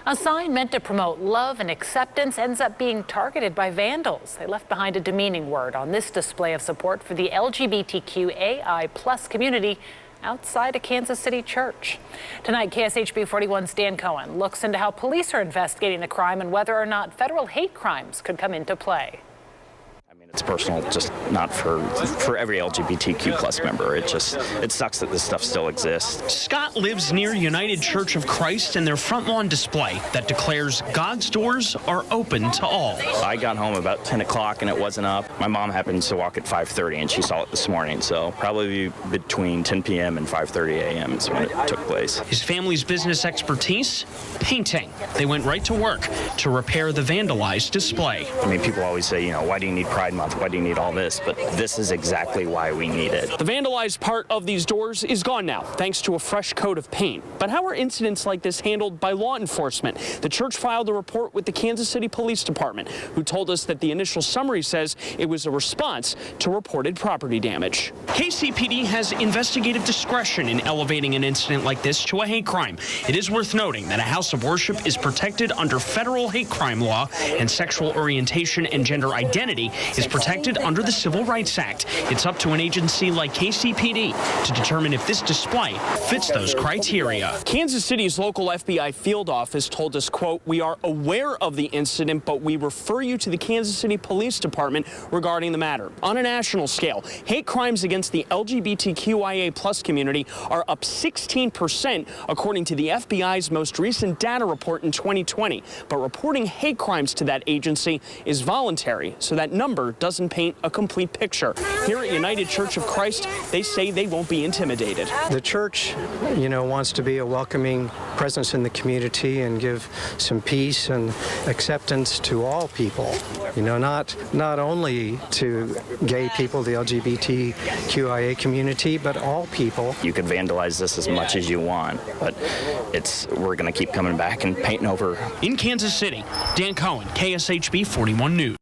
A sign meant to promote love and acceptance ends up being targeted by vandals. They left behind a demeaning word on this display of support for the LGBTQAI+ community outside a Kansas City church. Tonight, KSHB 41's Dan Cohen looks into how police are investigating the crime and whether or not federal hate crimes could come into play. It's personal, just not for every LGBTQ+ member. It sucks that this stuff still exists. Scott lives near United Church of Christ and their front lawn display that declares God's doors are open to all. I got home about 10 o'clock and it wasn't up. My mom happens to walk at 5:30 and she saw it this morning, so probably between 10 p.m. and 5:30 a.m. is when it took place. His family's business expertise? Painting. They went right to work to repair the vandalized display. I mean, people always say, why do you need Pride Month? Why do you need all this? But this is exactly why we need it. The vandalized part of these doors is gone now, thanks to a fresh coat of paint. But how are incidents like this handled by law enforcement? The church filed a report with the Kansas City Police Department, who told us that the initial summary says it was a response to reported property damage. KCPD has investigative discretion in elevating an incident like this to a hate crime. It is worth noting that a house of worship is protected under federal hate crime law, and sexual orientation and gender identity is protected under the Civil Rights Act. It's up to an agency like KCPD to determine if this display fits those criteria. Kansas City's local FBI field office told us, quote, "We are aware of the incident, but we refer you to the Kansas City Police Department regarding the matter." On a national scale, hate crimes against the LGBTQIA+ community are up 16%, according to the FBI's most recent data report in 2020. But reporting hate crimes to that agency is voluntary, so that number doesn't paint a complete picture. Here at United Church of Christ, they say they won't be intimidated. The church, wants to be a welcoming presence in the community and give some peace and acceptance to all people. Not only to gay people, the LGBTQIA community, but all people. You could vandalize this as much as you want, but we're going to keep coming back and painting over. In Kansas City, Dan Cohen, KSHB 41 News.